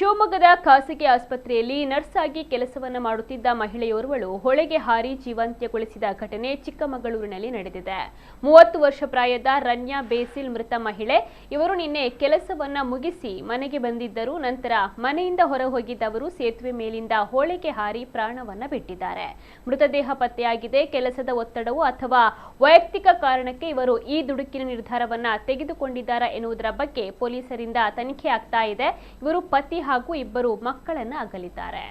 ಶಿವಮೊಗ್ಗದ ಖಾಸಗಿ ಆಸ್ಪತ್ರೆಯಲ್ಲಿ ನರ್ಸ್ ಆಗಿ ಕೆಲಸವನ್ನ ಮಾಡುತ್ತಿದ್ದ ಮಹಿಳೆಯೋರ್ವಳು ಹೊಳೆಗೆ ಹಾರಿ ಜೀವಂತ್ಯಗೊಳಿಸಿದ ಘಟನೆ ಚಿಕ್ಕಮಗಳೂರಿನಲ್ಲಿ ನಡೆದಿದೆ. 30 ವರ್ಷ ಪ್ರಾಯದ ರನ್ಯಾ ಬೇಸಿಲ್ ಮೃತ ಮಹಿಳೆ. ಇವರು ನಿನ್ನೆ ಕೆಲಸವನ್ನ ಮುಗಿಸಿ ಮನೆಗೆ ಬಂದಿದ್ದರು. ನಂತರ ಮನೆಯಿಂದ ಹೊರ ಹೋಗಿದ್ದ ಅವರು ಸೇತುವೆ ಮೇಲಿಂದ ಹೊಳೆಗೆ ಹಾರಿ ಪ್ರಾಣವನ್ನ ಬಿಟ್ಟಿದ್ದಾರೆ. ಮೃತದೇಹ ಪತ್ತೆಯಾಗಿದೆ. ಕೆಲಸದ ಒತ್ತಡವು ಅಥವಾ ವೈಯಕ್ತಿಕ ಕಾರಣಕ್ಕೆ ಇವರು ಈ ದುಡುಕಿನ ನಿರ್ಧಾರವನ್ನ ತೆಗೆದುಕೊಂಡಿದ್ದಾರೆ ಎನ್ನುವುದರ ಬಗ್ಗೆ ಪೊಲೀಸರಿಂದ ತನಿಖೆ ಆಗ್ತಾ ಇದೆ. ಇವರು ಪತಿ ಹಾಗೂ ಇಬ್ಬರು ಮಕ್ಕಳನ್ನು ಅಗಲಿದ್ದಾರೆ.